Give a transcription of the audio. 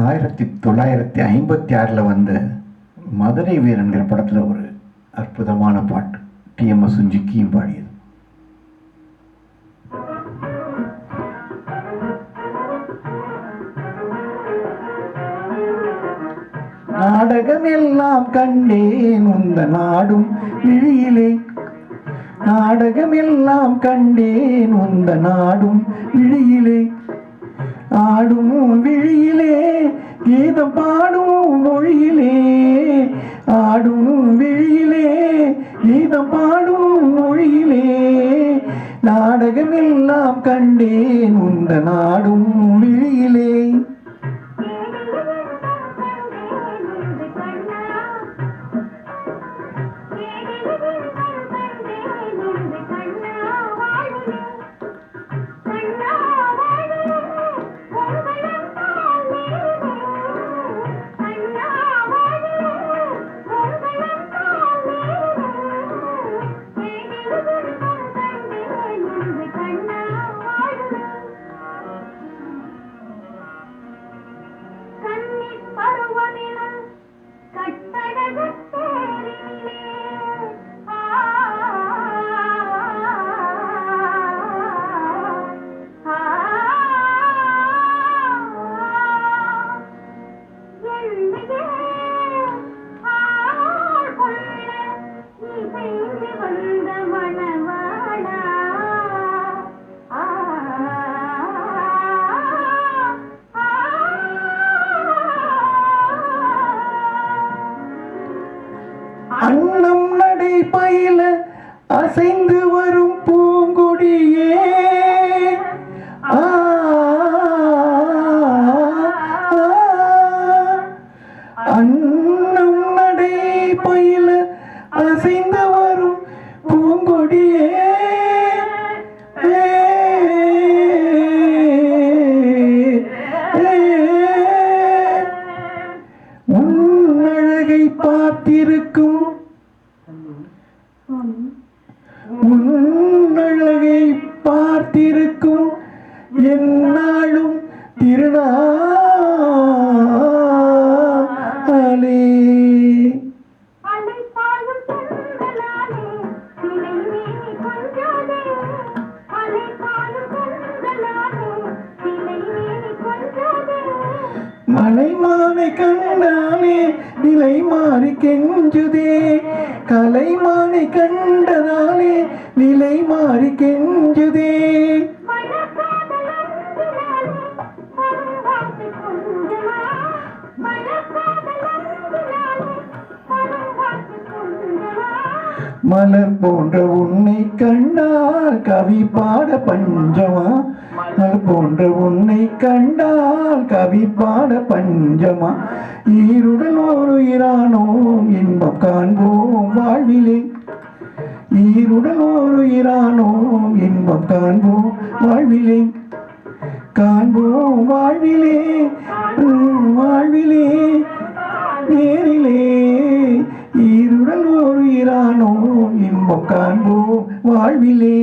1956 வந்த மதுரை வீரன்கிற படத்தில் ஒரு அற்புதமான பாட்டு டிஎம்எஸ் சுஞ்சிக்கியும் பாடியது. நாடகம் எல்லாம் கண்டேன் உந்த நாடும் விழியிலே, நாடகம் எல்லாம் கண்டேன் உந்த நாடும் விழியிலே, ஆடும் விழியிலே கீதம் பாடும் மொழியிலே, ஆடும் விழியிலே கீதம் பாடும் மொழியிலே, நாடகம் எல்லாம் கண்டேன் உந்த நாடும் விழியிலே. அன்னம் நடை பயில அசைந்து வரும் பூங்கொடியே, அன்னம் நடை பயில அசைந்து வரும் பூங்கொடியே, உன்னழகை பார்த்திருக்கும், உன்னழகை பார்த்திருக்கும் என்னாலும் திருநாளே. மலைமானை கண்டாலே நிலை மாறி கெஞ்சுதே, கலைமானை கண்டதாலே நிலை மாறி கெஞ்சுதே, மலர் போன்ற உன்னை கண்டால் கவி பாட பஞ்சமா, மலர் போன்ற உன்னை கண்டால் கவி பாட பஞ்சமா, ஈருடல் ஒரு இரானோம் இன்பம் காண்போம் வாழ்விலே, ஈருடல் ஒரு இரானோம் இன்பம் காண்போம் வாழ்விலே, காண்போம் வாழ்விலே, வாழ்விலே நேரிலே, ஈருடல் ஒரு இரானோம் இன்பம் காண்போம் வாழ்விலே.